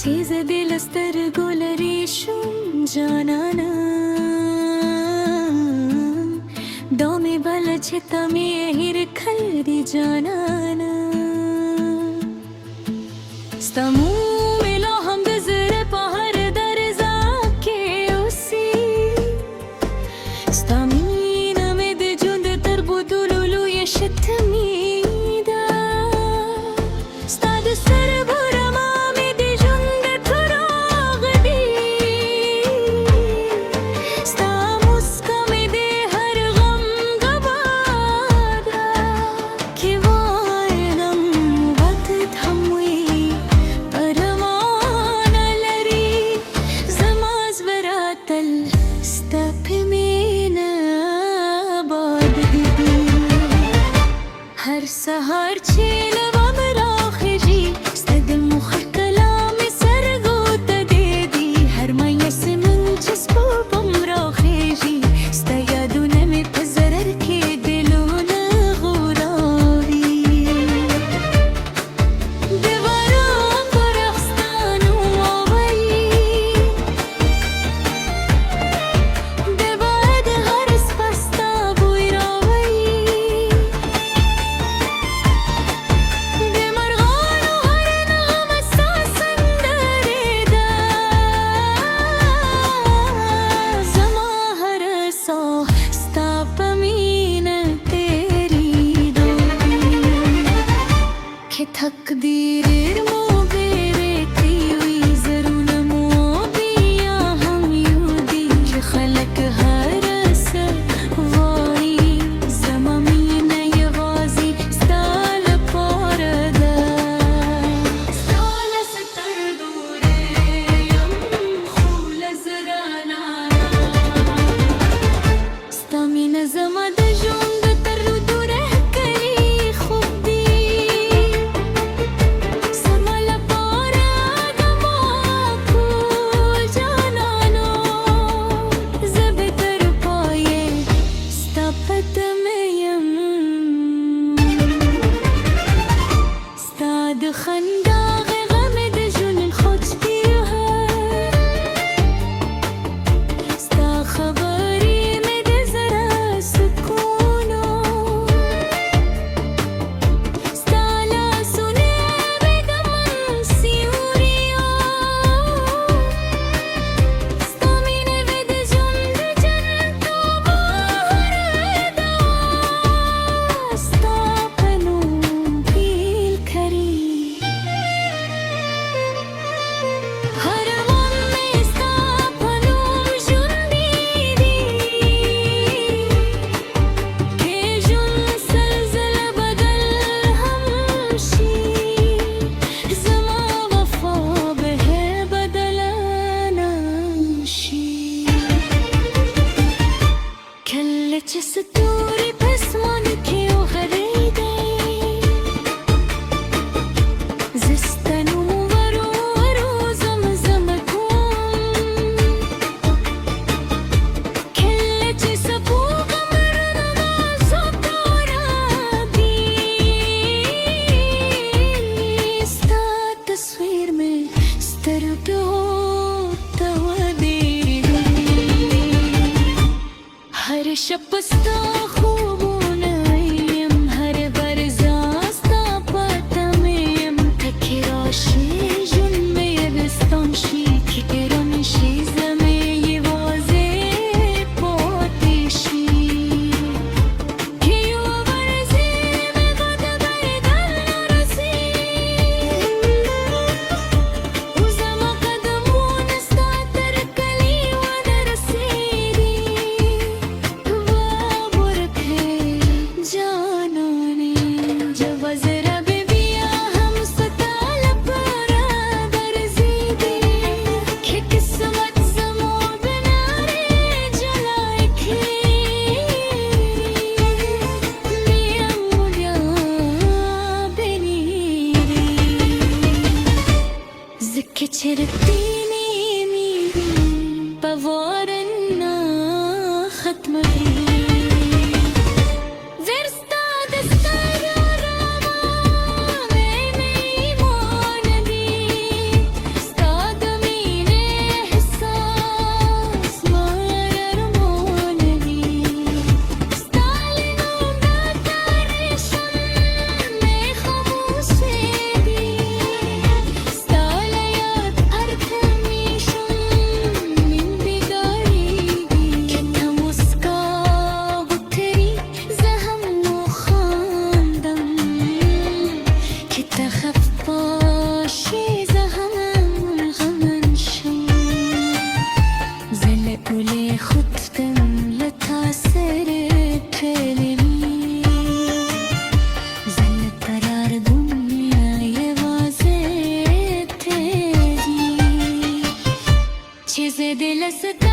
چیز دل سترګو لري شوم جانانا دا مې بل چې ته مې هېر کړ دي جانانا ستا موم مې لا هم د زړه په هر درزا کې اوسي ستا مینه مې د ژوند تر بدلو لویه شتمي ده ستا د سر برما مې د ژوند څراغ دی ستا موسکا مې د هر غم ګوا ده کې وایم وخت هم وي ارمانه لري زما زړه تل ستا په مینه آباد دی هر سهار چې له بامه راخېږي ستا د مخ کلام مې سترګو ته دیدي هر مایسمن چې سپوږم راخېږي ستا یادونه مې په ضرر کې دلونه غوراوي د باران پر اغسطانو واوړي د باد هر څپه ستا بوی راوړي د مرغانو هر نغمه ستا سندرې ده زما هره ساه ستا په مینه تېرېده که تقدیر مو بېرې وي زرونه مو بیا هم یودي چې خلک هره څه وایي زما مینه یوازې ستا لپاره ده ستا له سترګو یم خو له زړه ستا مینه زما د ژوند تر دوره کوي خوب دی زما لپاره زما ټول جانانو زه به تر پایه ستا په تمه یم ستا د خندا غم د ژوند خوږ پیوهر ستا خبرې مې د زړه سکونو ستا لاسونه مې د من سیوریو ستا مینه مې د ژوند د جنتو بهر ده ستا په نوم پیل کړي هر غم مې ستا په نوم ژوندی دی که ژوند سلسله بدل هم شي زما وفا به بدله نشي کله چې ستوري په اسمان کې وغړېدې زه ستا نوم ورو ورو زمزمه کوم کله چې سپوږم رڼا ستوره دي ستا تصویر مې سترګو ته ودرېږي هر شپه ستا خوبونه یم هر ورځ ستا په تمه یم ته کې راشې ژوند مې یادستان شي کې ګران شي زه مې یوازې پاتې شي که یو ورځې مې به د بریدل نرسي او زما قدمونه ستا تر کلي ونه رسېږي جواب ورکړې جانانې جواب زړه به بیا هم ستا لپاره ګرځېږي که قسمت زما بنارې جلای کړي بیا بیا بنېږي ځکه چې رښتینې مینې په وار نه ختموي ورستا د سترګو رڼا مې ایمان دی ستا रसता